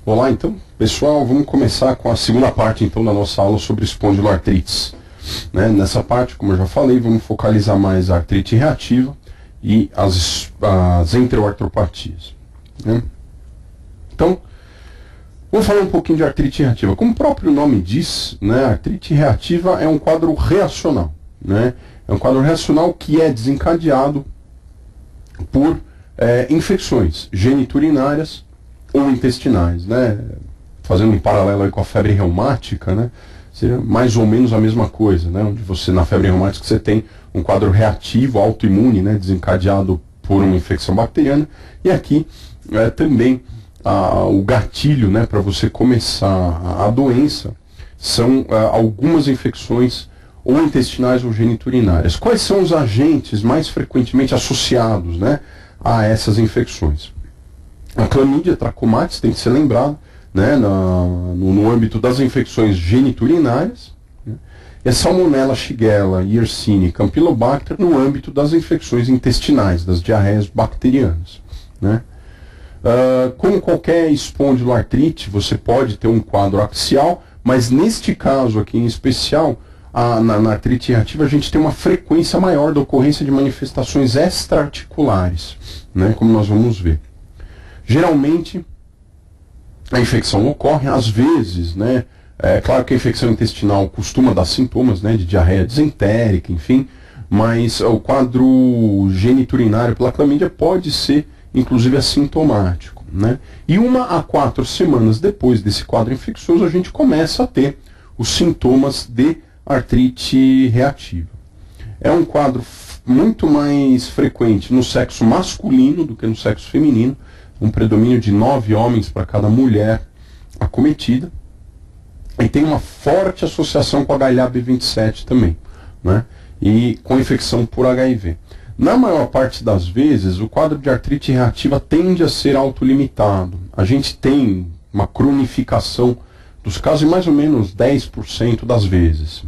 Olá, então, pessoal, vamos começar com a segunda parte, então, da nossa aula sobre espondiloartrites. Nessa parte, como eu já falei, vamos focalizar mais a artrite reativa e as enteroartropatias. Então, vamos falar um pouquinho de artrite reativa. Como o próprio nome diz, a artrite reativa é um quadro reacional. É um quadro reacional que é desencadeado por infecções geniturinárias ou intestinais, fazendo um paralelo aí com a febre reumática, seria mais ou menos a mesma coisa, onde você, na febre reumática, você tem um quadro reativo, autoimune, desencadeado por uma infecção bacteriana, e aqui também o gatilho, para você começar a doença, são algumas infecções ou intestinais ou geniturinárias. Quais são os agentes mais frequentemente associados, a essas infecções? A clamídia trachomatis tem que ser lembrado, no âmbito das infecções geniturinárias, e a salmonella, shigella, yersinia e campylobacter no âmbito das infecções intestinais, das diarreias bacterianas. Como qualquer espondiloartrite, você pode ter um quadro axial, mas neste caso aqui em especial, na artrite reativa, a gente tem uma frequência maior da ocorrência de manifestações extraarticulares, como nós vamos ver. Geralmente, a infecção ocorre, às vezes, é claro que a infecção intestinal costuma dar sintomas, de diarreia disentérica, enfim, mas o quadro geniturinário pela clamídia pode ser, inclusive, assintomático, E 1 a 4 semanas depois desse quadro infeccioso, a gente começa a ter os sintomas de artrite reativa. É um quadro muito mais frequente no sexo masculino do que no sexo feminino, um predomínio de 9 homens para cada mulher acometida, e tem uma forte associação com HLA-B27 também, e com infecção por HIV. Na maior parte das vezes, o quadro de artrite reativa tende a ser autolimitado. A gente tem uma cronificação dos casos em mais ou menos 10% das vezes,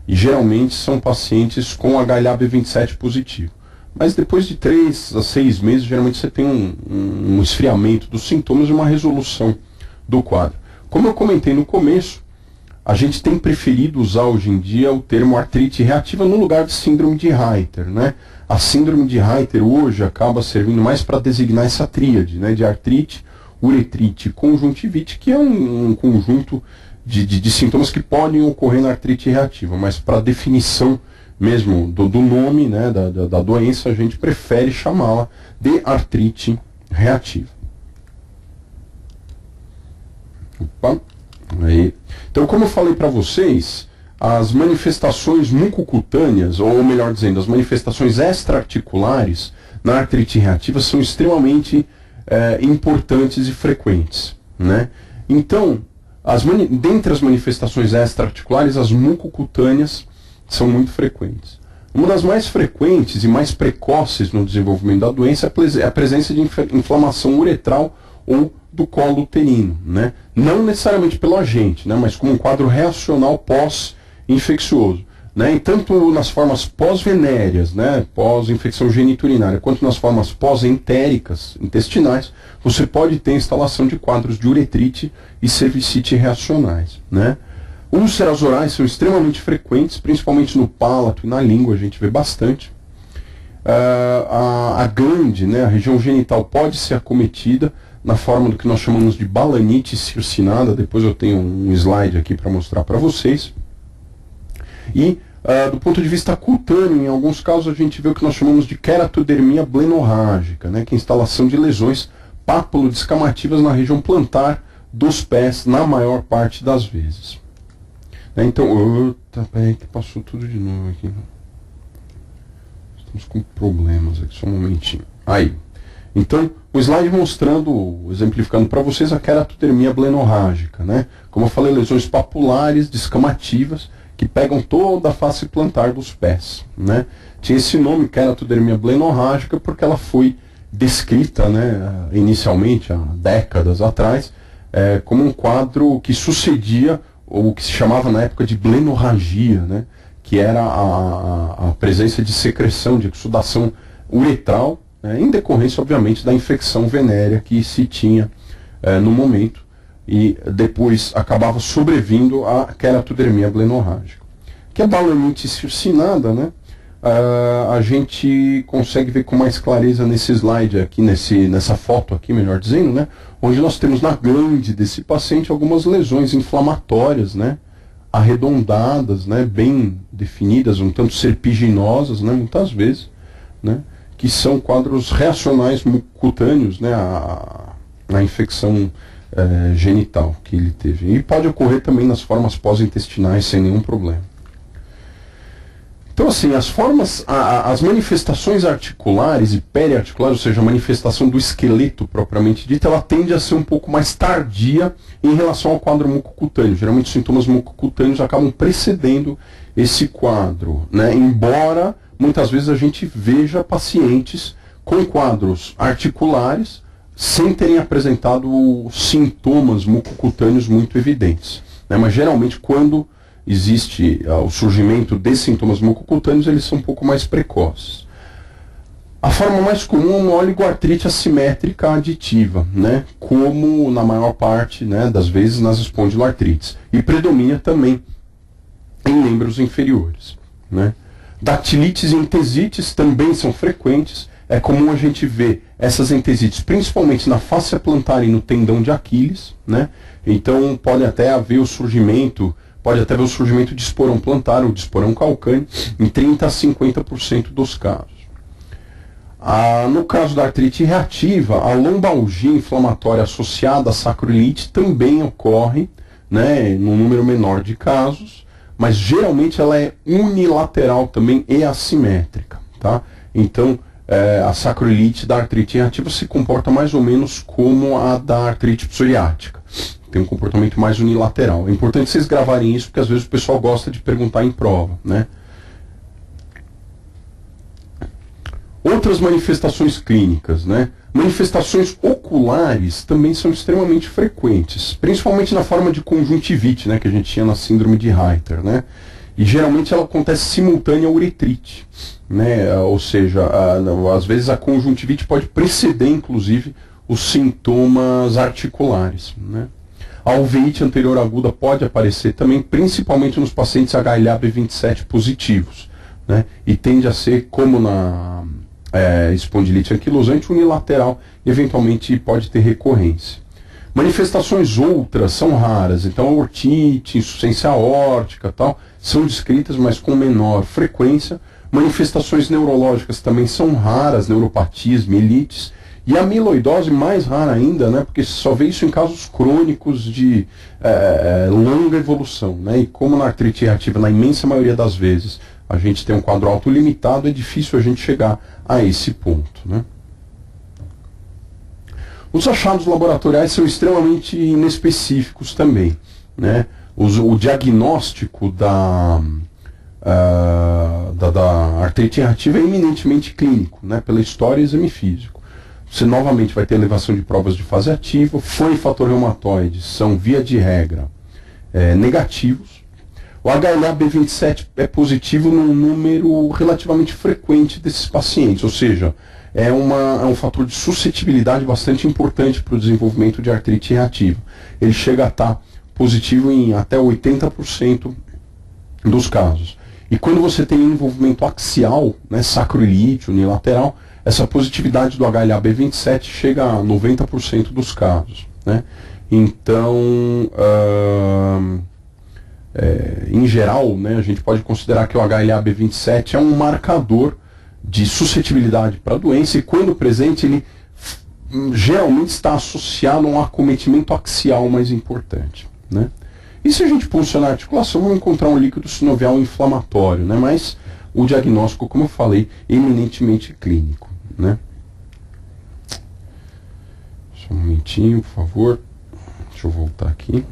e geralmente são pacientes com HLA-B27 positivo. Mas depois de 3 a 6 meses, geralmente você tem um esfriamento dos sintomas e uma resolução do quadro. Como eu comentei no começo, a gente tem preferido usar hoje em dia o termo artrite reativa no lugar de síndrome de Reiter. A síndrome de Reiter hoje acaba servindo mais para designar essa tríade, de artrite, uretrite e conjuntivite, que é um conjunto de sintomas que podem ocorrer na artrite reativa, mas para definição mesmo do nome, da doença, a gente prefere chamá-la de artrite reativa. Aí. Então, como eu falei para vocês, as manifestações mucocutâneas, ou melhor dizendo, as manifestações extraarticulares na artrite reativa são extremamente importantes e frequentes. Então, dentre as manifestações extraarticulares, as mucocutâneas são muito frequentes. Uma das mais frequentes e mais precoces no desenvolvimento da doença é a presença de inflamação uretral ou do colo uterino, Não necessariamente pelo agente, mas como um quadro reacional pós-infeccioso, E tanto nas formas pós-venéreas, pós-infecção geniturinária, quanto nas formas pós-entéricas, intestinais, você pode ter instalação de quadros de uretrite e cervicite reacionais, Úlceras orais são extremamente frequentes, principalmente no palato e na língua, a gente vê bastante. A glande, a região genital, pode ser acometida na forma do que nós chamamos de balanite circinada. Depois eu tenho um slide aqui para mostrar para vocês. E, do ponto de vista cutâneo, em alguns casos a gente vê o que nós chamamos de queratodermia blenorrágica, que é a instalação de lesões papulodescamativas na região plantar dos pés, na maior parte das vezes. Então, peraí que passou tudo de novo aqui. Estamos com problemas aqui, só um momentinho. Aí. Então, o slide mostrando, exemplificando para vocês a queratodermia blenorrágica, Como eu falei, lesões papulares, descamativas, que pegam toda a face plantar dos pés, Tinha esse nome, queratodermia blenorrágica, porque ela foi descrita, inicialmente, há décadas atrás, como um quadro que sucedia o que se chamava na época de blenorragia, que era a presença de secreção, de exudação uretral, em decorrência, obviamente, da infecção venérea que se tinha no momento, e depois acabava sobrevindo a queratodermia blenorrágica. Que é a balanite circinada, né? A gente consegue ver com mais clareza nesse slide aqui, nessa foto aqui, melhor dizendo, né? Onde nós temos na glande desse paciente algumas lesões inflamatórias, né? Arredondadas, né? Bem definidas, um tanto serpiginosas, né? Muitas vezes, né? Que são quadros reacionais mucocutâneos, né? A infecção genital que ele teve. E pode ocorrer também nas formas pós-intestinais sem nenhum problema. Então, assim, as manifestações articulares e periarticulares, ou seja, a manifestação do esqueleto propriamente dita, ela tende a ser um pouco mais tardia em relação ao quadro mucocutâneo. Geralmente os sintomas mucocutâneos acabam precedendo esse quadro, né? Embora muitas vezes a gente veja pacientes com quadros articulares sem terem apresentado sintomas mucocutâneos muito evidentes, né? Mas geralmente quando existe o surgimento de sintomas mucocutâneos, eles são um pouco mais precoces. A forma mais comum é uma oligoartrite assimétrica aditiva, né? Como na maior parte, né, das vezes nas espondiloartrites. E predomina também em membros inferiores, né? Dactilites e entesites também são frequentes. É comum a gente ver essas entesites, principalmente na fáscia plantar e no tendão de Aquiles, né? Então pode até haver o surgimento de esporão plantar ou de esporão calcâneo em 30% a 50% dos casos. No caso da artrite reativa, a lombalgia inflamatória associada à sacroiliite também ocorre, né, num número menor de casos, mas geralmente ela é unilateral também e assimétrica, tá? Então, a sacroiliite da artrite reativa se comporta mais ou menos como a da artrite psoriática. Tem um comportamento mais unilateral. É importante vocês gravarem isso, porque às vezes o pessoal gosta de perguntar em prova, né? Outras manifestações clínicas, né? Manifestações oculares também são extremamente frequentes, principalmente na forma de conjuntivite, né, que a gente tinha na síndrome de Reiter, né? E geralmente ela acontece simultânea à uretrite, né? Ou seja, às vezes a conjuntivite pode preceder, inclusive, os sintomas articulares, né? A uveíte anterior aguda pode aparecer também, principalmente nos pacientes HLA-B27 positivos, né? E tende a ser, como na espondilite anquilosante, unilateral, e eventualmente pode ter recorrência. Manifestações outras são raras, então a ortite, insuficiência aórtica, tal, são descritas, mas com menor frequência. Manifestações neurológicas também são raras, neuropatias, mielites, e a amiloidose mais rara ainda, né, porque só vê isso em casos crônicos de longa evolução, né, e como na artrite reativa, na imensa maioria das vezes, a gente tem um quadro autolimitado, é difícil a gente chegar a esse ponto, né. Os achados laboratoriais são extremamente inespecíficos também, né. O diagnóstico da artrite reativa é eminentemente clínico, né, pela história e exame físico. Você novamente vai ter elevação de provas de fase ativa, fã e fator reumatoide são, via de regra, negativos. O HLA-B27 é positivo num número relativamente frequente desses pacientes, ou seja, é um fator de suscetibilidade bastante importante para o desenvolvimento de artrite reativa. Ele chega a estar positivo em até 80% dos casos. E quando você tem envolvimento axial, né, sacroiliite, unilateral, essa positividade do HLA-B27 chega a 90% dos casos, né? Então, em geral, né, a gente pode considerar que o HLA-B27 é um marcador de suscetibilidade para a doença, e quando presente ele geralmente está associado a um acometimento axial mais importante, né? E se a gente puncionar a articulação, vamos encontrar um líquido sinovial inflamatório, né? Mas o diagnóstico, como eu falei, é eminentemente clínico, né? Só um momentinho, por favor. Deixa eu voltar aqui.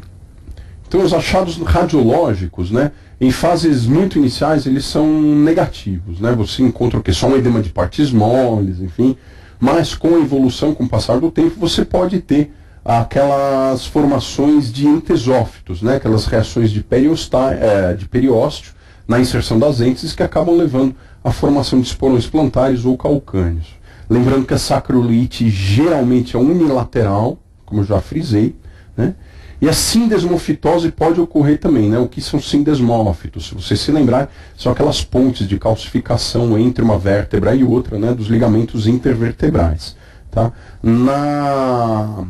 Então, os achados radiológicos, né, em fases muito iniciais, eles são negativos, né? Você encontra o quê? Só um edema de partes moles, enfim. Mas com a evolução, com o passar do tempo, você pode ter aquelas formações de entesófitos, né? Aquelas reações de periósteo na inserção das entes que acabam levando à formação de esporões plantares ou calcâneos. Lembrando que a sacroiliite geralmente é unilateral, como eu já frisei, né? E a sindesmofitose pode ocorrer também, né? O que são sindesmófitos? Se você se lembrar, são aquelas pontes de calcificação entre uma vértebra e outra, né? Dos ligamentos intervertebrais, tá? Na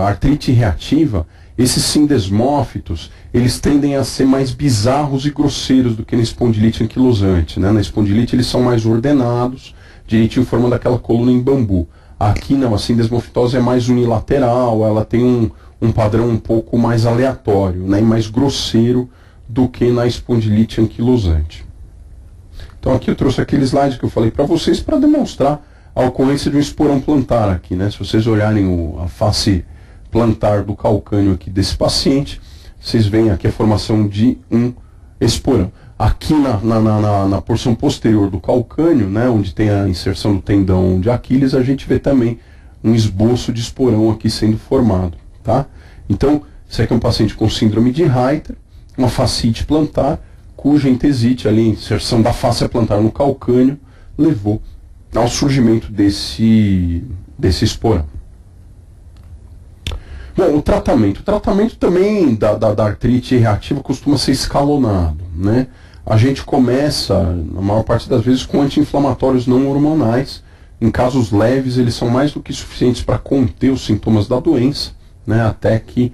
artrite reativa, esses sindesmófitos, eles tendem a ser mais bizarros e grosseiros do que na espondilite anquilosante, né? Na espondilite eles são mais ordenados, direitinho formando aquela coluna em bambu. Aqui não, a sindesmofitose é mais unilateral, ela tem um padrão um pouco mais aleatório, né, e mais grosseiro do que na espondilite anquilosante. Então aqui eu trouxe aquele slide que eu falei para vocês para demonstrar a ocorrência de um esporão plantar aqui, né? Se vocês olharem a face plantar do calcânio aqui desse paciente, vocês veem aqui a formação de um esporão. Aqui na porção posterior do calcânio, né, onde tem a inserção do tendão de Aquiles, a gente vê também um esboço de esporão aqui sendo formado, tá? Então, esse aqui é um paciente com síndrome de Reiter, uma fascite plantar, cuja entesite, ali, a inserção da fáscia plantar no calcânio, levou ao surgimento desse esporão. Bom, o tratamento também da artrite reativa costuma ser escalonado, né? A gente começa, na maior parte das vezes, com anti-inflamatórios não hormonais. Em casos leves, eles são mais do que suficientes para conter os sintomas da doença, né, até que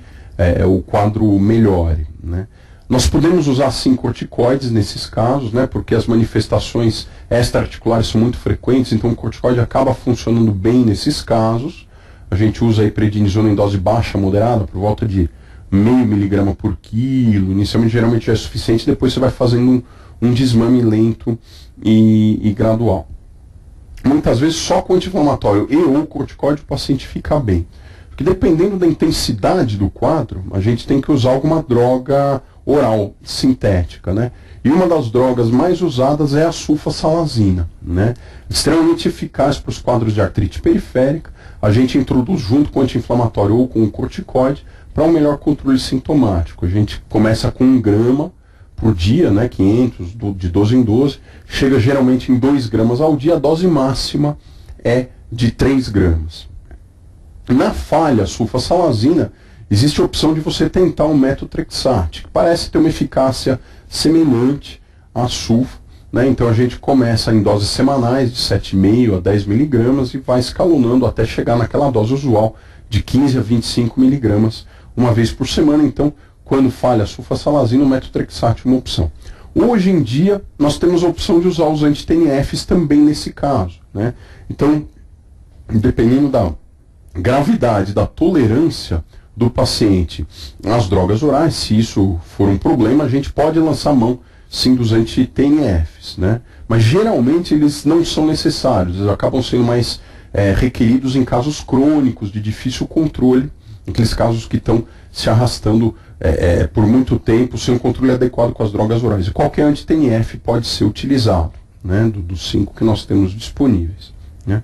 o quadro melhore, né. Nós podemos usar, sim, corticoides nesses casos, né, porque as manifestações extra-articulares são muito frequentes, então o corticoide acaba funcionando bem nesses casos. A gente usa aí prednisona em dose baixa, moderada, por volta de 0,5 miligrama por quilo. Inicialmente, geralmente já é suficiente, depois você vai fazendo um desmame lento e gradual. Muitas vezes só com anti-inflamatório e ou corticoide o paciente fica bem. Porque dependendo da intensidade do quadro, a gente tem que usar alguma droga oral, sintética, né? E uma das drogas mais usadas é a sulfasalazina, né? Extremamente eficaz para os quadros de artrite periférica. A gente introduz junto com o anti-inflamatório ou com o corticoide para um melhor controle sintomático. A gente começa com 1 grama por dia, né, 500, de 12 em 12, chega geralmente em 2 gramas ao dia, a dose máxima é de 3 gramas. Na falha sulfasalazina, existe a opção de você tentar o metotrexate, que parece ter uma eficácia semelhante à sulfa, né? Então a gente começa em doses semanais de 7,5 a 10 miligramas e vai escalonando até chegar naquela dose usual de 15 a 25 miligramas uma vez por semana. Então, quando falha a sulfasalazina, o metotrexate é uma opção. Hoje em dia, nós temos a opção de usar os anti-TNFs também nesse caso, né? Então, dependendo da gravidade, da tolerância do paciente às drogas orais, se isso for um problema, a gente pode lançar mão, sim, dos anti-TNFs, né? Mas geralmente eles não são necessários, eles acabam sendo mais requeridos em casos crônicos, de difícil controle, aqueles casos que estão se arrastando por muito tempo sem um controle adequado com as drogas orais. E qualquer anti-TNF pode ser utilizado, né, dos 5 que nós temos disponíveis, né?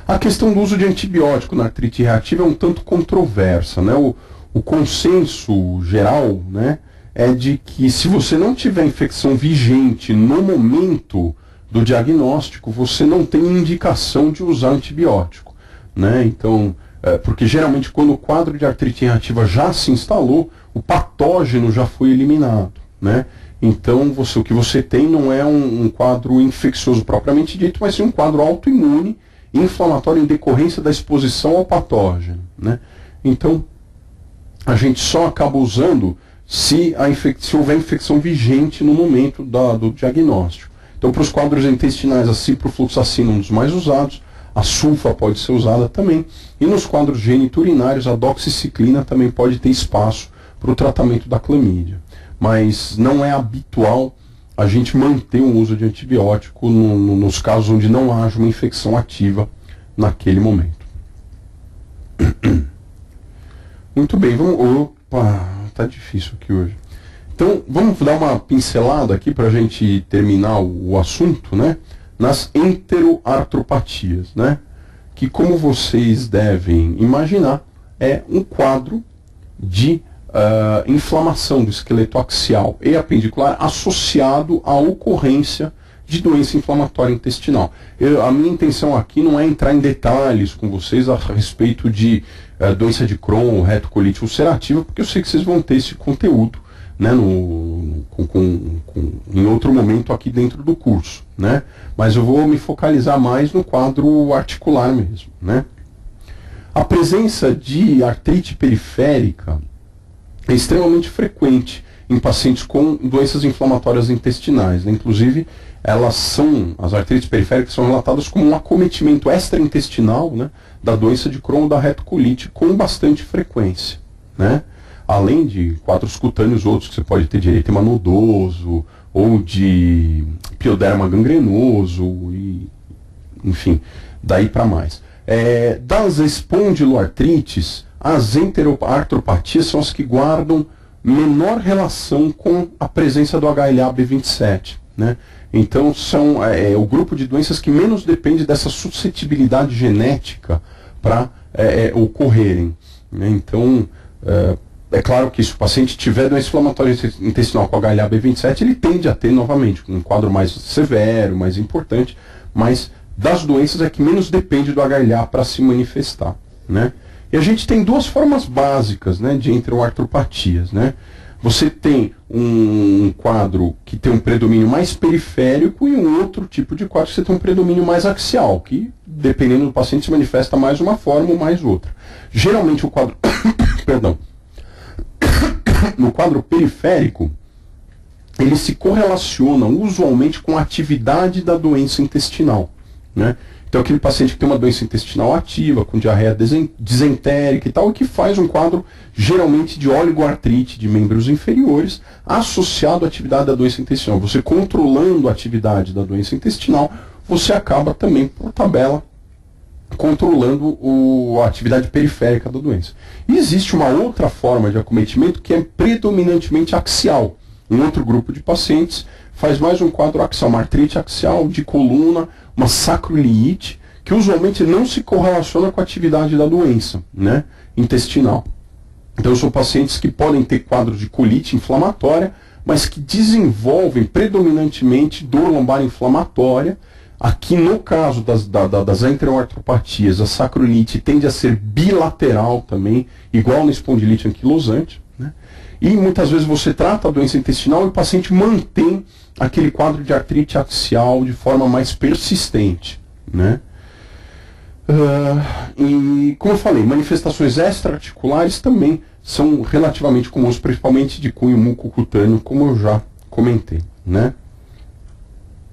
A questão do uso de antibiótico na artrite reativa é um tanto controversa, né? O consenso geral, né, é de que se você não tiver infecção vigente no momento do diagnóstico, você não tem indicação de usar antibiótico, né? Então, porque geralmente quando o quadro de artrite reativa já se instalou, o patógeno já foi eliminado, né? Então o que você tem não é um quadro infeccioso propriamente dito, mas sim um quadro autoimune, inflamatório em decorrência da exposição ao patógeno, né? Então a gente só acaba usando se houver infecção vigente no momento do diagnóstico. Então, para os quadros intestinais, a ciprofloxacina é um dos mais usados, a sulfa pode ser usada também, e nos quadros geniturinários, a doxiciclina também pode ter espaço para o tratamento da clamídia. Mas não é habitual a gente manter o uso de antibiótico nos casos onde não haja uma infecção ativa naquele momento. Muito bem, Opa, tá difícil aqui hoje. Então, vamos dar uma pincelada aqui para a gente terminar o assunto, né? Nas enteroartropatias, né? Que, como vocês devem imaginar, é um quadro de inflamação do esqueleto axial e apendicular associado à ocorrência de doença inflamatória intestinal. A minha intenção aqui não é entrar em detalhes com vocês a respeito de doença de Crohn, retocolite ulcerativa, porque eu sei que vocês vão ter esse conteúdo, né, em outro momento aqui dentro do curso, né? Mas eu vou me focalizar mais no quadro articular mesmo, né? A presença de artrite periférica é extremamente frequente em pacientes com doenças inflamatórias intestinais, né? Inclusive, as artrites periféricas são relatadas como um acometimento extraintestinal, né, da doença de Crohn ou da retocolite com bastante frequência, né? Além de quadros cutâneos outros que você pode ter de eritema nodoso ou de pioderma gangrenoso, e, enfim, daí para mais. Das espondiloartrites, as enteroartropatias são as que guardam menor relação com a presença do HLA-B27, né? Então são o grupo de doenças que menos depende dessa suscetibilidade genética para ocorrerem, né? Então, é claro que se o paciente tiver doença inflamatória intestinal com HLA-B27, ele tende a ter novamente um quadro mais severo, mais importante, mas das doenças é que menos depende do HLA para se manifestar, né? E a gente tem duas formas básicas, né, de enteroartropatias, né? Você tem um quadro que tem um predomínio mais periférico e um outro tipo de quadro que você tem um predomínio mais axial, que, dependendo do paciente, se manifesta mais uma forma ou mais outra. Geralmente o quadro... Perdão. No quadro periférico, eles se correlacionam usualmente com a atividade da doença intestinal, né? Então aquele paciente que tem uma doença intestinal ativa, com diarreia disentérica e tal, e que faz um quadro geralmente de oligoartrite de membros inferiores associado à atividade da doença intestinal. Você controlando a atividade da doença intestinal, você acaba também, por tabela, controlando a atividade periférica da doença. E existe uma outra forma de acometimento que é predominantemente axial. Um outro grupo de pacientes faz mais um quadro axial, uma artrite axial de coluna, uma sacroiliite, que usualmente não se correlaciona com a atividade da doença, né, intestinal. Então são pacientes que podem ter quadros de colite inflamatória, mas que desenvolvem predominantemente dor lombar inflamatória. Aqui no caso das enteroartropatias, a sacroiliite tende a ser bilateral também, igual na espondilite anquilosante, né? E muitas vezes você trata a doença intestinal e o paciente mantém aquele quadro de artrite axial de forma mais persistente, né? E, como eu falei, manifestações extra-articulares também são relativamente comuns, principalmente de cunho mucocutâneo, como eu já comentei, né?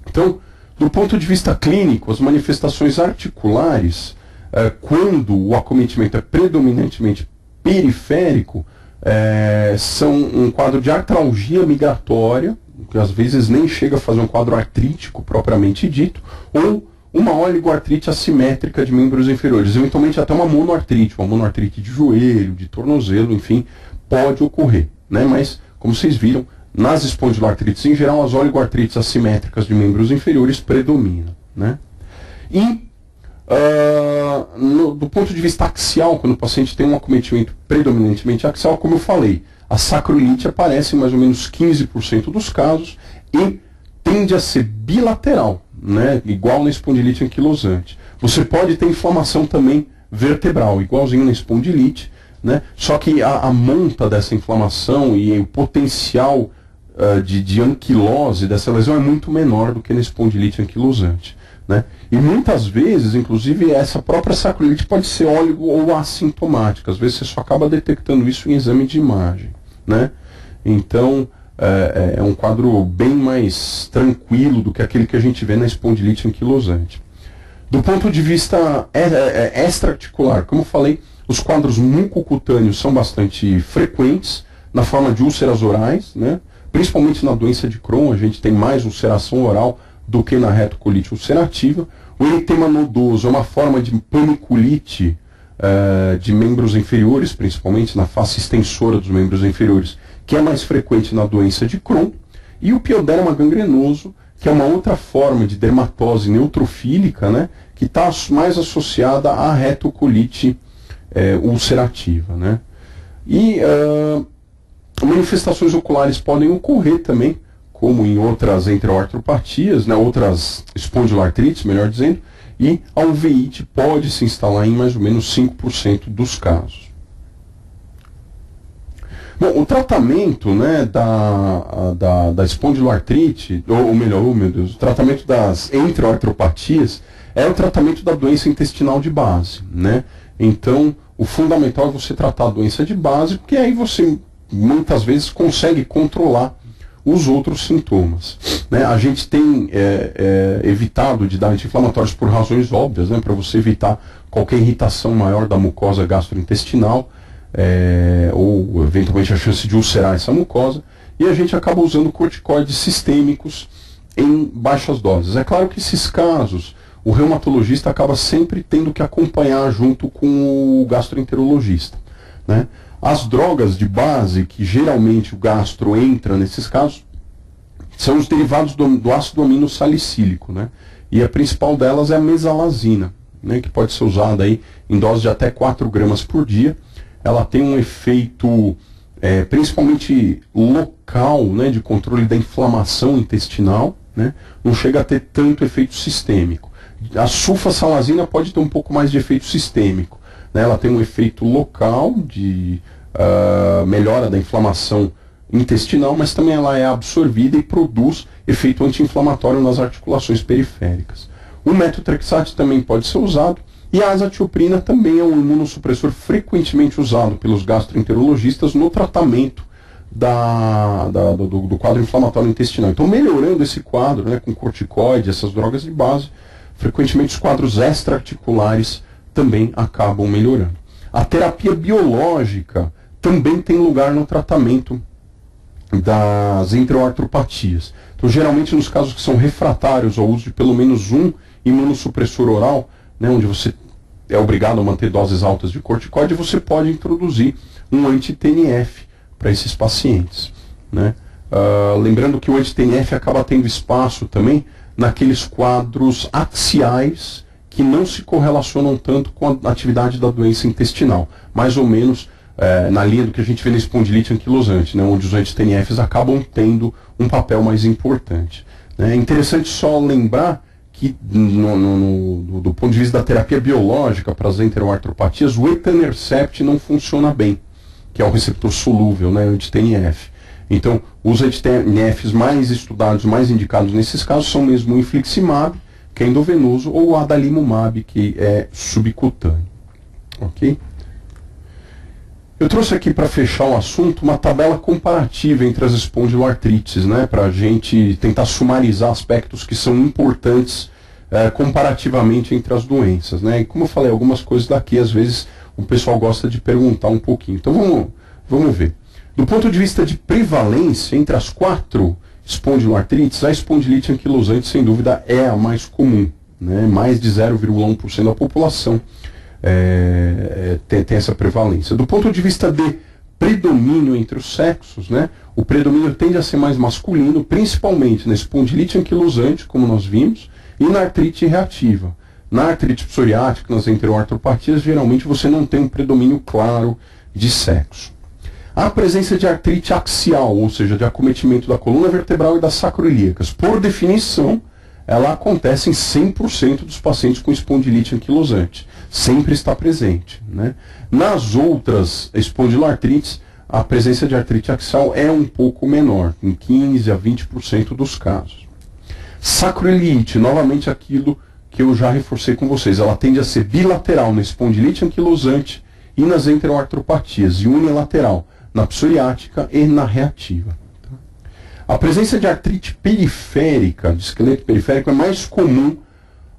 Então, do ponto de vista clínico, as manifestações articulares, quando o acometimento é predominantemente periférico, são um quadro de artralgia migratória, que às vezes nem chega a fazer um quadro artrítico propriamente dito, ou uma oligoartrite assimétrica de membros inferiores, eventualmente até uma monoartrite de joelho, de tornozelo, enfim, pode ocorrer, né? Mas, como vocês viram, nas espondiloartrites em geral, as oligoartrites assimétricas de membros inferiores predominam, né? E, do ponto de vista axial, quando o paciente tem um acometimento predominantemente axial, como eu falei, a sacroiliite aparece em mais ou menos 15% dos casos e tende a ser bilateral, né? Igual na espondilite anquilosante. Você pode ter inflamação também vertebral, igualzinho na espondilite, né? Só que a monta dessa inflamação e o potencial de anquilose dessa lesão é muito menor do que na espondilite anquilosante, né? E muitas vezes, inclusive, essa própria sacroiliite pode ser óligo ou assintomática. Às vezes você só acaba detectando isso em exame de imagem, né? Então, é um quadro bem mais tranquilo do que aquele que a gente vê na espondilite anquilosante. Do ponto de vista extra-articular, como eu falei, os quadros mucocutâneos são bastante frequentes na forma de úlceras orais, né? Principalmente na doença de Crohn, a gente tem mais ulceração oral do que na retocolite ulcerativa. O eritema nodoso é uma forma de paniculite de membros inferiores, principalmente na face extensora dos membros inferiores, que é mais frequente na doença de Crohn. E o pioderma gangrenoso, que é uma outra forma de dermatose neutrofílica, né, que está mais associada à retocolite ulcerativa, né? E manifestações oculares podem ocorrer também, como em outras enteroartropatias, né, outras espondiloartrites, melhor dizendo, e a uveíte pode se instalar em mais ou menos 5% dos casos. Bom, o tratamento, né, da espondiloartrite, ou melhor, o tratamento das enteroartropatias é o tratamento da doença intestinal de base, né? Então, o fundamental é você tratar a doença de base, porque aí você muitas vezes consegue controlar os outros sintomas, né? A gente tem evitado de dar anti-inflamatórios por razões óbvias, né? Para você evitar qualquer irritação maior da mucosa gastrointestinal, ou eventualmente a chance de ulcerar essa mucosa, e a gente acaba usando corticoides sistêmicos em baixas doses. É claro que esses casos o reumatologista acaba sempre tendo que acompanhar junto com o gastroenterologista, né? As drogas de base que geralmente o gastro entra nesses casos são os derivados do ácido amino salicílico, né? E a principal delas é a mesalazina, né? Que pode ser usada aí em doses de até 4 gramas por dia. Ela tem um efeito principalmente local, né, de controle da inflamação intestinal, né? Não chega a ter tanto efeito sistêmico. A sulfasalazina pode ter um pouco mais de efeito sistêmico, né? Ela tem um efeito local de melhora da inflamação intestinal, mas também ela é absorvida e produz efeito anti-inflamatório nas articulações periféricas. O metotrexate também pode ser usado, e a azatioprina também é um imunossupressor frequentemente usado pelos gastroenterologistas no tratamento do quadro inflamatório intestinal. Então, melhorando esse quadro, né, com corticoide, essas drogas de base, frequentemente os quadros extra-articulares também acabam melhorando. A terapia biológica também tem lugar no tratamento das enteroartropatias. Então, geralmente nos casos que são refratários ao uso de pelo menos um imunossupressor oral, né, onde você é obrigado a manter doses altas de corticoide, você pode introduzir um anti-TNF para esses pacientes, né? Lembrando que o anti-TNF acaba tendo espaço também naqueles quadros axiais que não se correlacionam tanto com a atividade da doença intestinal, mais ou menos na linha do que a gente vê na espondilite anquilosante, né, onde os anti-TNFs acabam tendo um papel mais importante, né? É interessante só lembrar que, do ponto de vista da terapia biológica para as enteroartropatias, o etanercept não funciona bem, que é o receptor solúvel, né, anti-TNF. Então, os anti-TNFs mais estudados, mais indicados nesses casos, são mesmo o infliximab, que é endovenoso, ou o adalimumab, que é subcutâneo. Ok? Eu trouxe aqui para fechar o assunto uma tabela comparativa entre as espondiloartrites, né, para a gente tentar sumarizar aspectos que são importantes comparativamente entre as doenças, né? E como eu falei, algumas coisas daqui às vezes o pessoal gosta de perguntar um pouquinho. Então vamos ver. Do ponto de vista de prevalência, entre as 4 espondiloartrites, a espondilite anquilosante sem dúvida é a mais comum, né? Mais de 0,1% da população tem essa prevalência. Do ponto de vista de predomínio entre os sexos, né, o predomínio tende a ser mais masculino, principalmente na espondilite anquilosante, como nós vimos, e na artrite reativa. Na artrite psoriática, nas enteroartropatias, geralmente você não tem um predomínio claro de sexo. A presença de artrite axial, ou seja, de acometimento da coluna vertebral e das sacroiliacas, por definição, ela acontece em 100% dos pacientes com espondilite anquilosante. Sempre está presente, né? Nas outras espondiloartrites, a presença de artrite axial é um pouco menor, em 15% a 20% dos casos. Sacroiliite, novamente aquilo que eu já reforcei com vocês, ela tende a ser bilateral na espondilite anquilosante e nas enteroartropatias, e unilateral na psoriática e na reativa. A presença de artrite periférica, de esqueleto periférico, é mais comum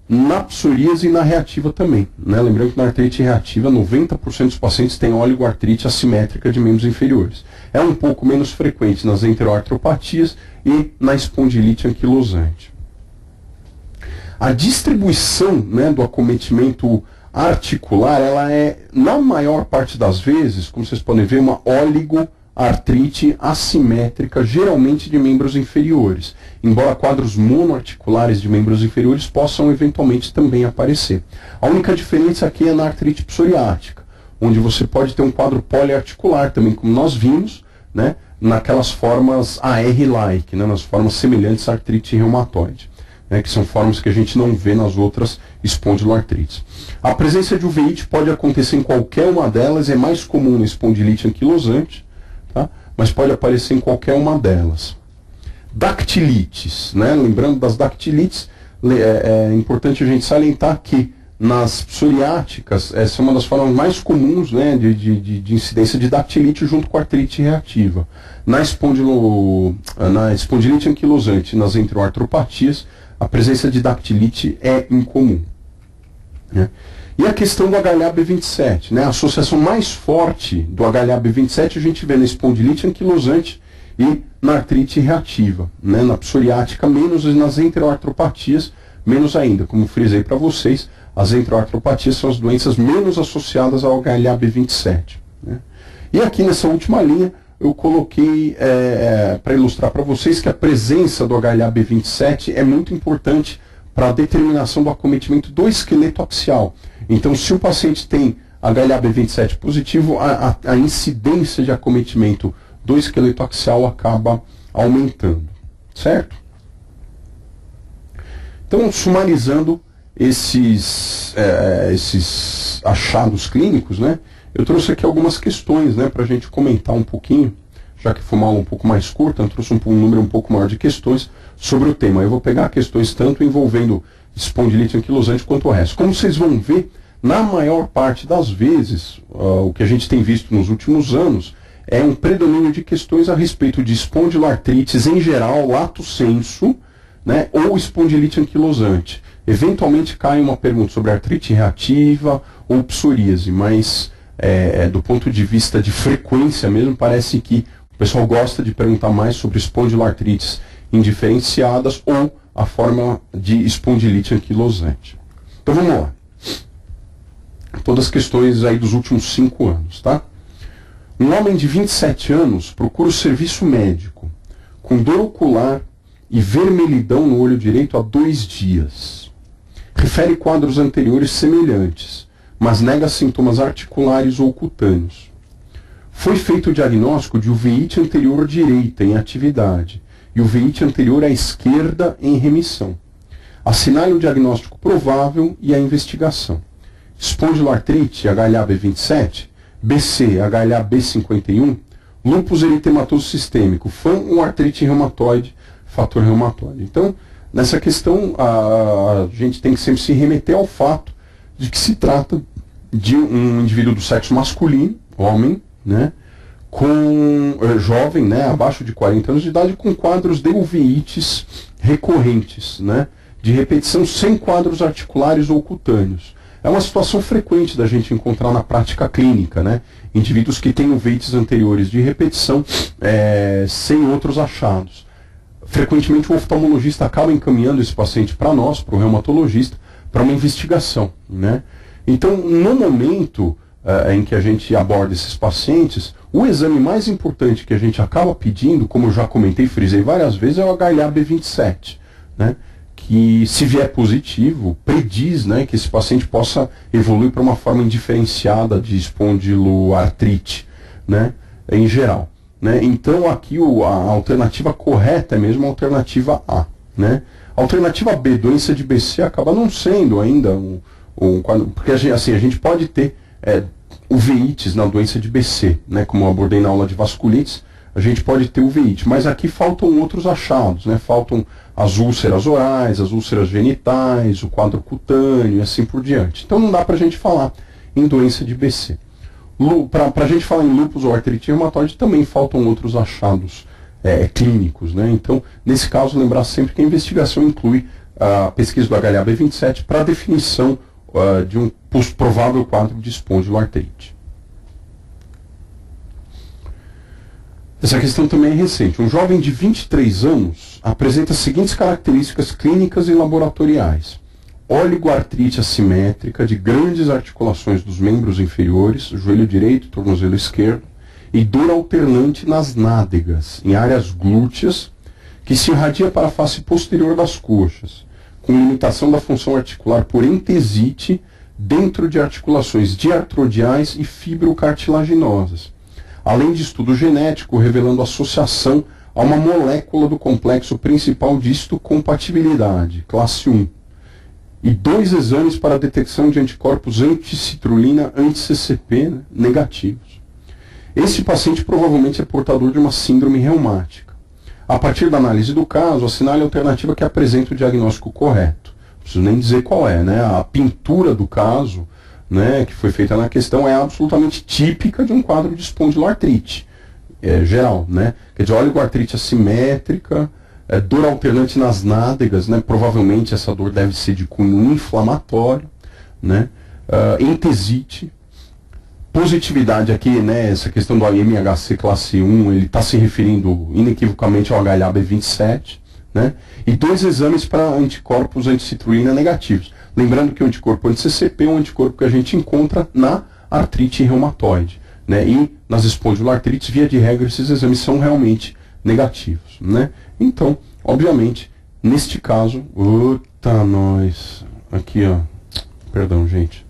na psoríase e na reativa também, né? Lembrando que na artrite reativa, 90% dos pacientes têm oligoartrite assimétrica de membros inferiores. É um pouco menos frequente nas enteroartropatias e na espondilite anquilosante. A distribuição, né, do acometimento articular, ela é, na maior parte das vezes, como vocês podem ver, uma oligoartrite assimétrica, geralmente de membros inferiores, embora quadros monoarticulares de membros inferiores possam eventualmente também aparecer. A única diferença aqui é na artrite psoriática, onde você pode ter um quadro poliarticular também, como nós vimos, né, naquelas formas AR-like, né, nas formas semelhantes à artrite reumatoide. né, que são formas que a gente não vê nas outras espondiloartrites. A presença de uveíte pode acontecer em qualquer uma delas, é mais comum na espondilite anquilosante, tá? Mas pode aparecer em qualquer uma delas. Dactilites, né? Lembrando das dactilites, é importante a gente salientar que nas psoriáticas, essa é uma das formas mais comuns, né, de incidência de dactilite junto com a artrite reativa. Na espondilite anquilosante, nas enteroartropatias, a presença de dactilite é incomum, né? E a questão do HLA-B27, né? A associação mais forte do HLA-B27 a gente vê na espondilite anquilosante e na artrite reativa, né? Na psoriática menos e nas enteroartropatias menos ainda. Como frisei para vocês, as enteroartropatias são as doenças menos associadas ao HLA-B27, né? E aqui nessa última linha eu coloquei para ilustrar para vocês que a presença do HLA-B27 é muito importante para a determinação do acometimento do esqueleto axial. Então, se o paciente tem HLA-B27 positivo, a incidência de acometimento do esqueleto axial acaba aumentando, certo? Então, sumarizando esses achados clínicos, né, eu trouxe aqui algumas questões, né, para a gente comentar um pouquinho, já que foi uma aula um pouco mais curta, eu trouxe um número um pouco maior de questões sobre o tema. Eu vou pegar questões tanto envolvendo espondilite anquilosante quanto o resto. Como vocês vão ver, na maior parte das vezes, o que a gente tem visto nos últimos anos é um predomínio de questões a respeito de espondiloartrites em geral, lato sensu, né, ou espondilite anquilosante. Eventualmente cai uma pergunta sobre artrite reativa ou psoríase, mas do ponto de vista de frequência mesmo, parece que o pessoal gosta de perguntar mais sobre espondiloartrites indiferenciadas ou a forma de espondilite anquilosante. Então vamos lá. Todas as questões aí dos últimos 5 anos, tá? Um homem de 27 anos procura o serviço médico com dor ocular e vermelhidão no olho direito há 2 dias. Refere quadros anteriores semelhantes, mas nega sintomas articulares ou cutâneos. Foi feito o diagnóstico de uveíte anterior direita em atividade e uveíte anterior à esquerda em remissão. Assinale o diagnóstico provável e a investigação. Espondiloartrite, HLA-B27, BC, HLA-B51, lúpus eritematoso sistêmico, FAM ou artrite reumatoide, fator reumatoide. Então, nessa questão, a gente tem que sempre se remeter ao fato de que se trata de um indivíduo do sexo masculino, homem, né, jovem, né, abaixo de 40 anos de idade, com quadros de uveites recorrentes, né, de repetição sem quadros articulares ou cutâneos. É uma situação frequente da gente encontrar na prática clínica, né, indivíduos que têm uveites anteriores de repetição sem outros achados. Frequentemente o oftalmologista acaba encaminhando esse paciente para nós, para o reumatologista, para uma investigação, né? Então, no momento em que a gente aborda esses pacientes, o exame mais importante que a gente acaba pedindo, como eu já comentei e frisei várias vezes, é o HLA-B27, né? Que, se vier positivo, prediz, né, que esse paciente possa evoluir para uma forma indiferenciada de espondiloartrite, né, em geral, né? Então, aqui a alternativa correta é mesmo a alternativa A, né? A alternativa B, doença de BC, acaba não sendo ainda porque a gente pode ter uveites na doença de BC, né, como eu abordei na aula de vasculites, a gente pode ter uveíte, mas aqui faltam outros achados, né, faltam as úlceras orais, as úlceras genitais, o quadro cutâneo e assim por diante. Então não dá para a gente falar em doença de BC. Para a gente falar em lúpus ou artrite reumatoide, também faltam outros achados clínicos, né? Então, nesse caso, lembrar sempre que a investigação inclui a pesquisa do HLA-B27 para a definição de um provável quadro de espondiloartrite. Essa questão também é recente. Um jovem de 23 anos apresenta as seguintes características clínicas e laboratoriais: oligoartrite assimétrica de grandes articulações dos membros inferiores, joelho direito, tornozelo esquerdo, e dor alternante nas nádegas, em áreas glúteas, que se irradia para a face posterior das coxas, com limitação da função articular por entesite dentro de articulações diartrodiais e fibrocartilaginosas, além de estudo genético revelando associação a uma molécula do complexo principal de histocompatibilidade, classe 1, e 2 exames para a detecção de anticorpos anti-citrulina, anti-CCP, né, negativos. Este paciente provavelmente é portador de uma síndrome reumática. A partir da análise do caso, assinale a alternativa que apresenta o diagnóstico correto. Não preciso nem dizer qual é, né? A pintura do caso, né, que foi feita na questão é absolutamente típica de um quadro de espondiloartrite geral, né? Quer dizer, oligoartrite assimétrica, dor alternante nas nádegas, né? Provavelmente essa dor deve ser de cunho inflamatório, né? Entesite, positividade aqui, né? Essa questão do MHC classe 1, ele está se referindo inequivocamente ao HLA-B27, né? E 2 exames para anticorpos anticitrulina negativos. Lembrando que o anticorpo anti-CCP é um anticorpo que a gente encontra na artrite reumatoide, né? E nas espondiloartrites, via de regra, esses exames são realmente negativos, né? Então, obviamente, neste caso, nós, aqui ó, perdão gente,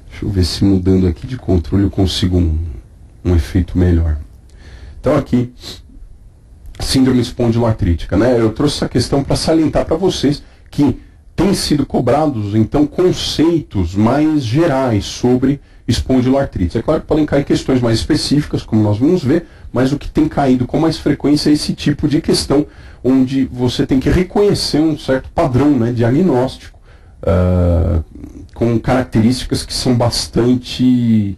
deixa eu ver se mudando aqui de controle eu consigo um efeito melhor. Então aqui, síndrome espondiloartrítica, né? Eu trouxe essa questão para salientar para vocês que têm sido cobrados, então, conceitos mais gerais sobre espondiloartrite. É claro que podem cair questões mais específicas, como nós vamos ver, mas o que tem caído com mais frequência é esse tipo de questão, onde você tem que reconhecer um certo padrão, né, diagnóstico, com características que são bastante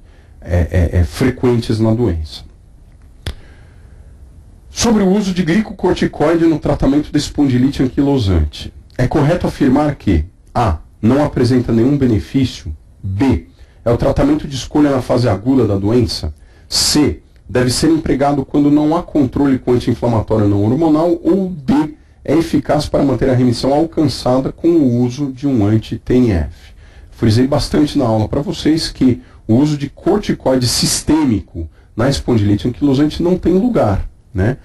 frequentes na doença. Sobre o uso de glicocorticoide no tratamento da espondilite anquilosante. É correto afirmar que A. Não apresenta nenhum benefício. B. É o tratamento de escolha na fase aguda da doença. C. Deve ser empregado quando não há controle com anti-inflamatório não hormonal. Ou D. É eficaz para manter a remissão alcançada com o uso de um anti-TNF. Frisei bastante na aula para vocês que o uso de corticoide sistêmico na espondilite anquilosante não tem lugar, né?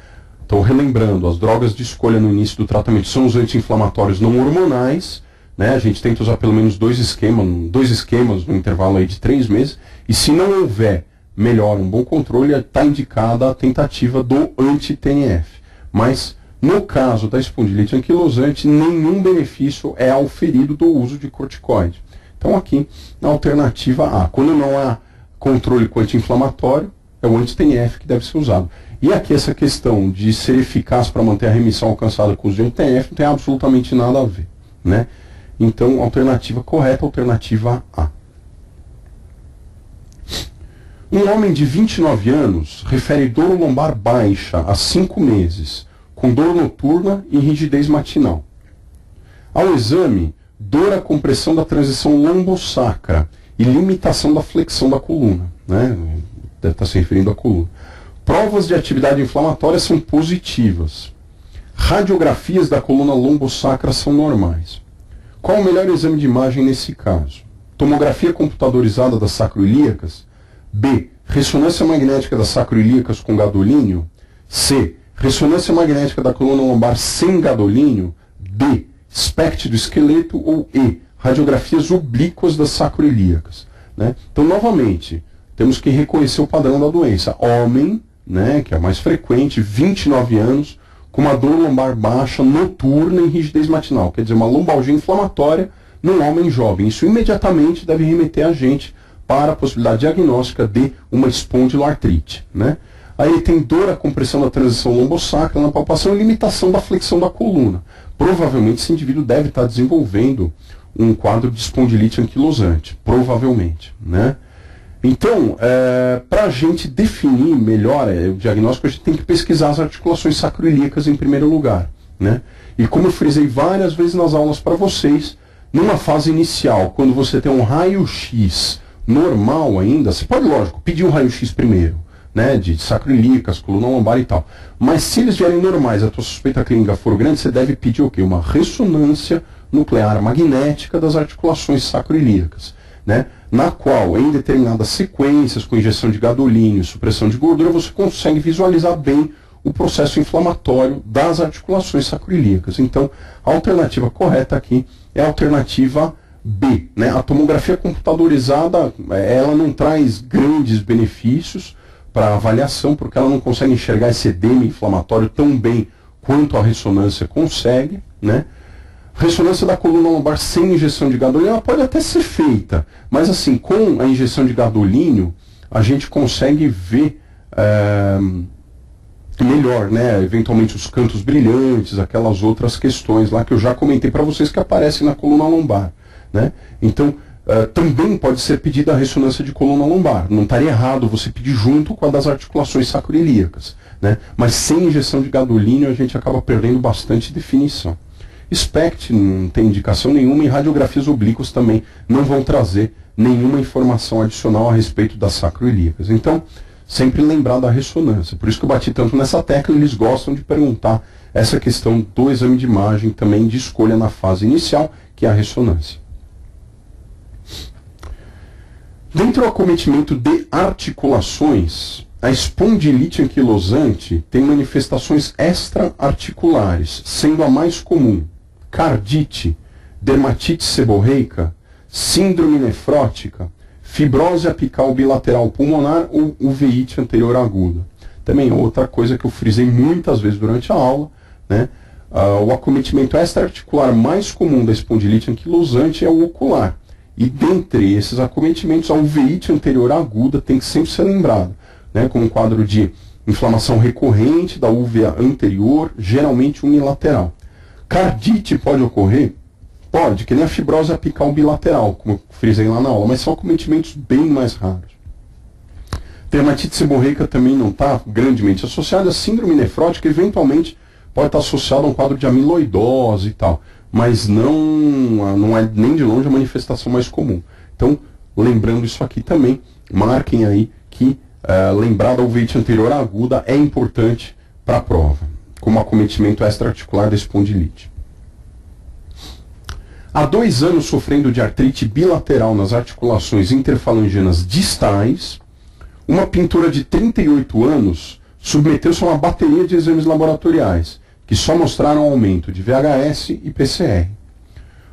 Então, relembrando, as drogas de escolha no início do tratamento são os anti-inflamatórios não hormonais, né? A gente tenta usar pelo menos 2 esquemas no intervalo aí de 3 meses, e se não houver um bom controle, está indicada a tentativa do anti-TNF. Mas, no caso da espondilite anquilosante, nenhum benefício é auferido do uso de corticoide. Então, aqui, na alternativa A, quando não há controle com anti-inflamatório, é o anti-TNF que deve ser usado. E aqui essa questão de ser eficaz para manter a remissão alcançada com o uso de anti-TNF não tem absolutamente nada a ver, né? Então, alternativa correta, alternativa A. Um homem de 29 anos refere dor lombar baixa há 5 meses, com dor noturna e rigidez matinal. Ao exame, dor à compressão da transição lombosacra e limitação da flexão da coluna, né? Deve estar se referindo à coluna. Provas de atividade inflamatória são positivas. Radiografias da coluna lombosacra são normais. Qual o melhor exame de imagem nesse caso? Tomografia computadorizada das sacroiliacas? B. Ressonância magnética das sacroiliacas com gadolínio? C. Ressonância magnética da coluna lombar sem gadolínio? D. SPECT do esqueleto? Ou E. Radiografias oblíquas das sacroiliacas, né? Então, novamente, temos que reconhecer o padrão da doença. Homem, né, que é mais frequente, 29 anos, com uma dor lombar baixa, noturna e rigidez matinal. Quer dizer, uma lombalgia inflamatória num homem jovem. Isso imediatamente deve remeter a gente para a possibilidade diagnóstica de uma espondiloartrite, né? Aí ele tem dor à compressão da transição lombosacra na palpação e limitação da flexão da coluna. Provavelmente esse indivíduo deve estar desenvolvendo um quadro de espondilite anquilosante. Provavelmente, né? Então, para a gente definir melhor o diagnóstico, a gente tem que pesquisar as articulações sacroiliacas em primeiro lugar, né? E como eu frisei várias vezes nas aulas para vocês, numa fase inicial, quando você tem um raio-x normal ainda, você pode, lógico, pedir um raio-x primeiro, né, de sacroiliacas, coluna lombar e tal. Mas se eles vierem normais, a tua suspeita clínica for grande, você deve pedir o quê? Uma ressonância nuclear magnética das articulações sacroiliacas, né, na qual, em determinadas sequências, com injeção de gadolínio e supressão de gordura, você consegue visualizar bem o processo inflamatório das articulações sacroiliacas. Então, a alternativa correta aqui é a alternativa B, né? A tomografia computadorizada, ela não traz grandes benefícios, para avaliação, porque ela não consegue enxergar esse edema inflamatório tão bem quanto a ressonância consegue, né? Ressonância da coluna lombar sem injeção de gadolínio, ela pode até ser feita, mas assim, com a injeção de gadolínio, a gente consegue ver melhor, né? Eventualmente os cantos brilhantes, aquelas outras questões lá que eu já comentei para vocês que aparecem na coluna lombar, né? Então, também pode ser pedida a ressonância de coluna lombar. Não estaria errado você pedir junto com a das articulações sacroiliacas, né? Mas sem injeção de gadolínio a gente acaba perdendo bastante definição. SPECT não tem indicação nenhuma e radiografias oblíquas também não vão trazer nenhuma informação adicional a respeito das sacroiliacas. Então, sempre lembrar da ressonância. Por isso que eu bati tanto nessa tecla, eles gostam de perguntar essa questão do exame de imagem também de escolha na fase inicial, que é a ressonância. Dentro do acometimento de articulações, a espondilite anquilosante tem manifestações extra-articulares, sendo a mais comum cardite, dermatite seborreica, síndrome nefrótica, fibrose apical bilateral pulmonar ou uveíte anterior aguda. Também outra coisa que eu frisei muitas vezes durante a aula, né? O acometimento extra-articular mais comum da espondilite anquilosante é o ocular. E dentre esses acometimentos, a uveíte anterior aguda tem que sempre ser lembrada, né? Como um quadro de inflamação recorrente da uvea anterior, geralmente unilateral. Cardite pode ocorrer? Pode, que nem a fibrose apical bilateral, como eu frisei lá na aula, mas são acometimentos bem mais raros. Dermatite seborreica também não está grandemente associada. A síndrome nefrótica, eventualmente, pode estar associada a um quadro de amiloidose e tal, mas não é nem de longe a manifestação mais comum. Então, lembrando isso aqui também, marquem aí que lembrar da uveíte anterior aguda é importante para a prova, como acometimento extra-articular da espondilite. Há 2 anos sofrendo de artrite bilateral nas articulações interfalangianas distais, uma pintora de 38 anos submeteu-se a uma bateria de exames laboratoriais, que só mostraram aumento de VHS e PCR.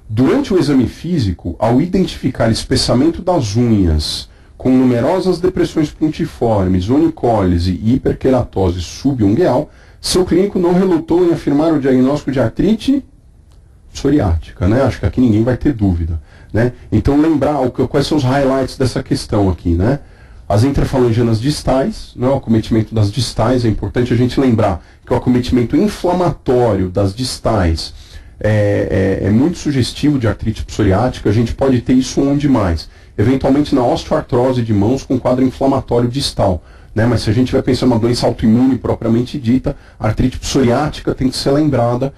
Durante o exame físico, ao identificar espessamento das unhas com numerosas depressões pontiformes, onicólise e hiperqueratose subungueal, seu clínico não relutou em afirmar o diagnóstico de artrite psoriática, né? Acho que aqui ninguém vai ter dúvida, né? Então lembrar quais são os highlights dessa questão aqui, né? As interfalangianas distais, né? O acometimento das distais, é importante a gente lembrar que o acometimento inflamatório das distais é muito sugestivo de artrite psoriática. A gente pode ter isso onde mais? Eventualmente na osteoartrose de mãos com quadro inflamatório distal, né? Mas se a gente vai pensar numa doença autoimune propriamente dita, a artrite psoriática tem que ser lembrada,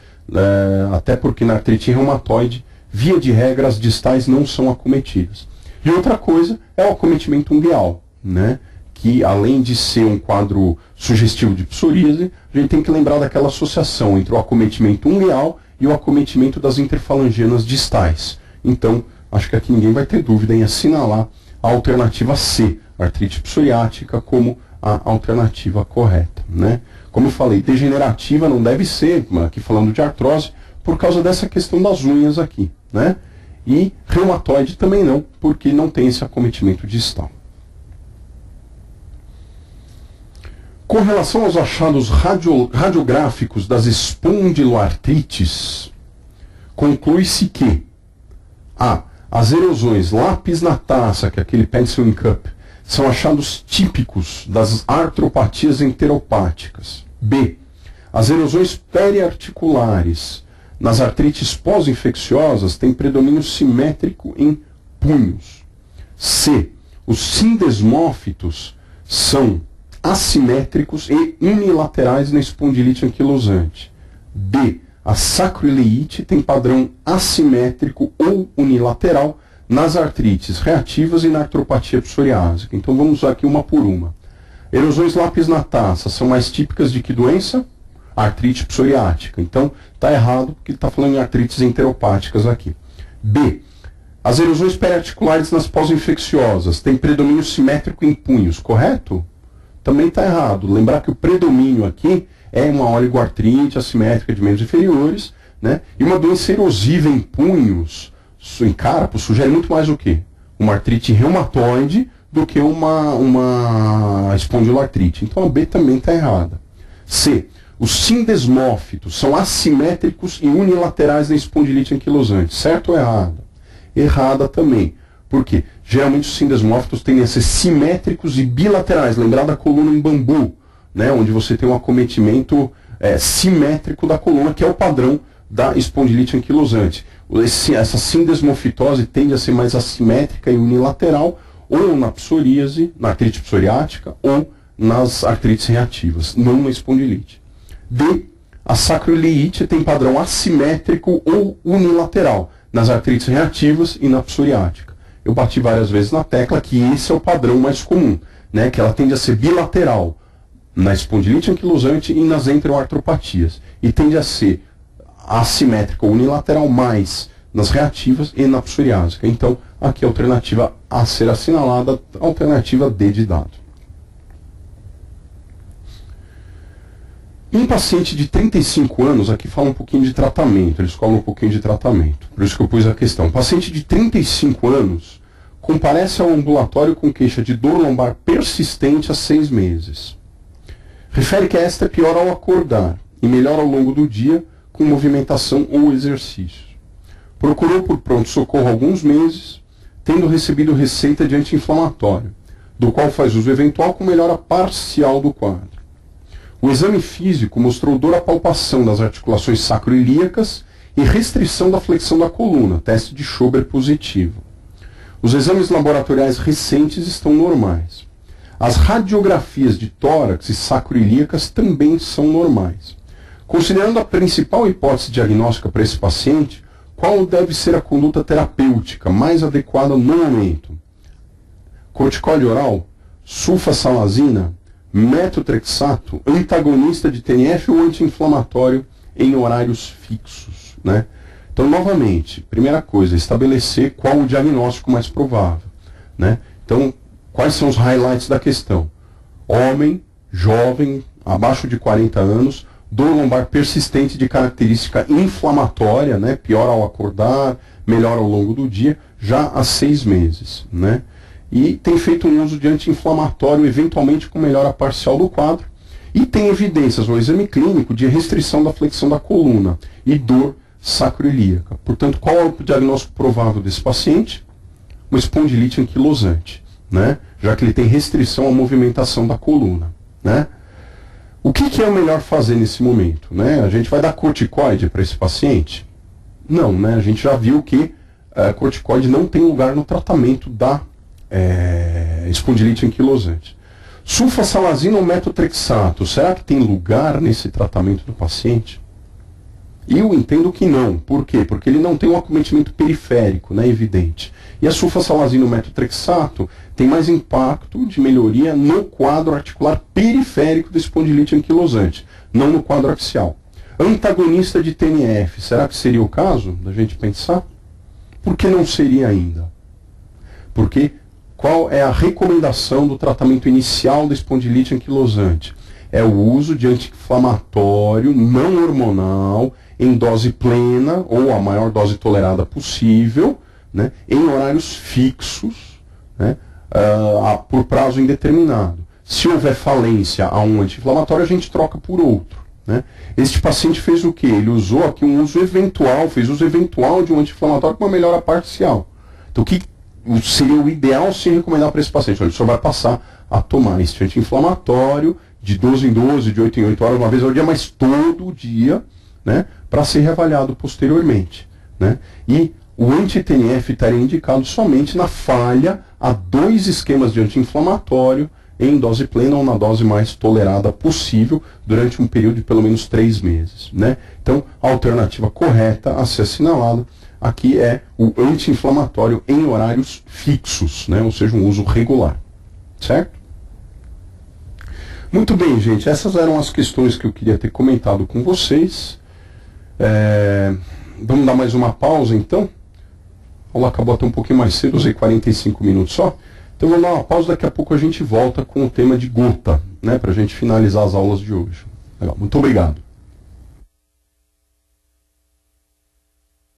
até porque na artrite reumatoide, via de regra, as distais não são acometidas. E outra coisa é o acometimento ungueal, né? Que além de ser um quadro sugestivo de psoríase, a gente tem que lembrar daquela associação entre o acometimento ungueal e o acometimento das interfalangianas distais. Então, acho que aqui ninguém vai ter dúvida em assinalar a alternativa C, artrite psoriática, como a alternativa correta, né? Como eu falei, degenerativa não deve ser, aqui falando de artrose, por causa dessa questão das unhas aqui, né? E reumatoide também não, porque não tem esse acometimento distal. Com relação aos achados radiográficos das espondiloartrites, conclui-se que as erosões lápis na taça, que é aquele pencil cup, são achados típicos das artropatias enteropáticas. B. As erosões periarticulares nas artrites pós-infecciosas têm predomínio simétrico em punhos. C. Os sindesmófitos são assimétricos e unilaterais na espondilite anquilosante. D. A sacroileite tem padrão assimétrico ou unilateral nas artrites reativas e na artropatia psoriásica. Então vamos usar aqui uma por uma. Erosões lápis na taça são mais típicas de que doença? Artrite psoriática. Então está errado porque ele está falando em artrites enteropáticas aqui. B. As erosões periarticulares nas pós-infecciosas têm predomínio simétrico em punhos, correto? Também está errado. Lembrar que o predomínio aqui é uma oligoartrite assimétrica de membros inferiores, né? E uma doença erosiva em punhos, em carpo, sugere muito mais o quê? Uma artrite reumatoide do que uma espondiloartrite. Então a B também está errada. C. Os sindesmófitos são assimétricos e unilaterais na espondilite anquilosante. Certo ou errado? Errada também. Por quê? Geralmente os sindesmófitos tendem a ser simétricos e bilaterais. Lembrar da coluna em bambu, né? Onde você tem um acometimento simétrico da coluna, que é o padrão da espondilite anquilosante. Essa sindesmofitose tende a ser mais assimétrica e unilateral, ou na psoríase, na artrite psoriática, ou nas artrites reativas, não na espondilite. D. A sacroileite tem padrão assimétrico ou unilateral nas artrites reativas e na psoriática. Eu bati várias vezes na tecla que esse é o padrão mais comum, né, que ela tende a ser bilateral na espondilite anquilosante e nas enteroartropatias, e tende a ser assimétrica ou unilateral mais nas reativas e na psoriásica. Então, aqui a alternativa a ser assinalada, a alternativa D de dado. Um paciente de 35 anos, aqui fala um pouquinho de tratamento, eles falam um pouquinho de tratamento, por isso que eu pus a questão. Um paciente de 35 anos comparece ao ambulatório com queixa de dor lombar persistente há 6 meses. Refere que esta é pior ao acordar e melhora ao longo do dia com movimentação ou exercício. Procurou por pronto-socorro há alguns meses, tendo recebido receita de anti-inflamatório, do qual faz uso eventual com melhora parcial do quadro. O exame físico mostrou dor à palpação das articulações sacroiliacas e restrição da flexão da coluna, teste de Schober positivo. Os exames laboratoriais recentes estão normais. As radiografias de tórax e sacroiliacas também são normais. Considerando a principal hipótese diagnóstica para esse paciente, qual deve ser a conduta terapêutica mais adequada no momento? Corticoide oral, sulfasalazina, metotrexato, antagonista de TNF ou anti-inflamatório em horários fixos, né? Então, novamente, primeira coisa, estabelecer qual o diagnóstico mais provável, né? Então, quais são os highlights da questão? Homem, jovem, abaixo de 40 anos, dor lombar persistente de característica inflamatória, né? Pior ao acordar, melhor ao longo do dia, já há 6 meses, né? E tem feito um uso de anti-inflamatório, eventualmente com melhora parcial do quadro, e tem evidências no exame clínico de restrição da flexão da coluna e dor sacroiliaca. Portanto, qual é o diagnóstico provável desse paciente? Uma espondilite anquilosante, né? Já que ele tem restrição à movimentação da coluna, né? O que é o melhor fazer nesse momento, né? A gente vai dar corticoide para esse paciente? Não, né? A gente já viu que corticoide não tem lugar no tratamento da espondilite anquilosante. Sulfasalazina ou metotrexato, será que tem lugar nesse tratamento do paciente? Eu entendo que não. Por quê? Porque ele não tem um acometimento periférico, né, evidente. E a sulfasalazina ou metotrexato tem mais impacto de melhoria no quadro articular periférico da espondilite anquilosante, não no quadro axial. Antagonista de TNF, será que seria o caso da gente pensar? Por que não seria ainda? Porque qual é a recomendação do tratamento inicial da espondilite anquilosante? É o uso de anti-inflamatório não hormonal em dose plena ou a maior dose tolerada possível, né, em horários fixos, né, por prazo indeterminado. Se houver falência a um anti-inflamatório, a gente troca por outro, né. Este paciente fez o quê? Ele usou aqui um uso eventual, fez uso eventual de um anti-inflamatório com uma melhora parcial. Então, o que seria o ideal se recomendar para esse paciente? Ele só vai passar a tomar este anti-inflamatório de 12 em 12, de 8 em 8 horas, uma vez ao dia, mas todo dia, né, para ser reavaliado posteriormente, né? E o anti-TNF estaria indicado somente na falha a 2 esquemas de anti-inflamatório em dose plena ou na dose mais tolerada possível durante um período de pelo menos 3 meses, né? Então, a alternativa correta a ser assinalada aqui é o anti-inflamatório em horários fixos, né? Ou seja, um uso regular, certo? Muito bem, gente, essas eram as questões que eu queria ter comentado com vocês. Vamos dar mais uma pausa, então. A aula acabou até um pouquinho mais cedo, usei 45 minutos só. Então vamos dar uma pausa, daqui a pouco a gente volta com o tema de gota, né, para a gente finalizar as aulas de hoje. Legal, muito obrigado.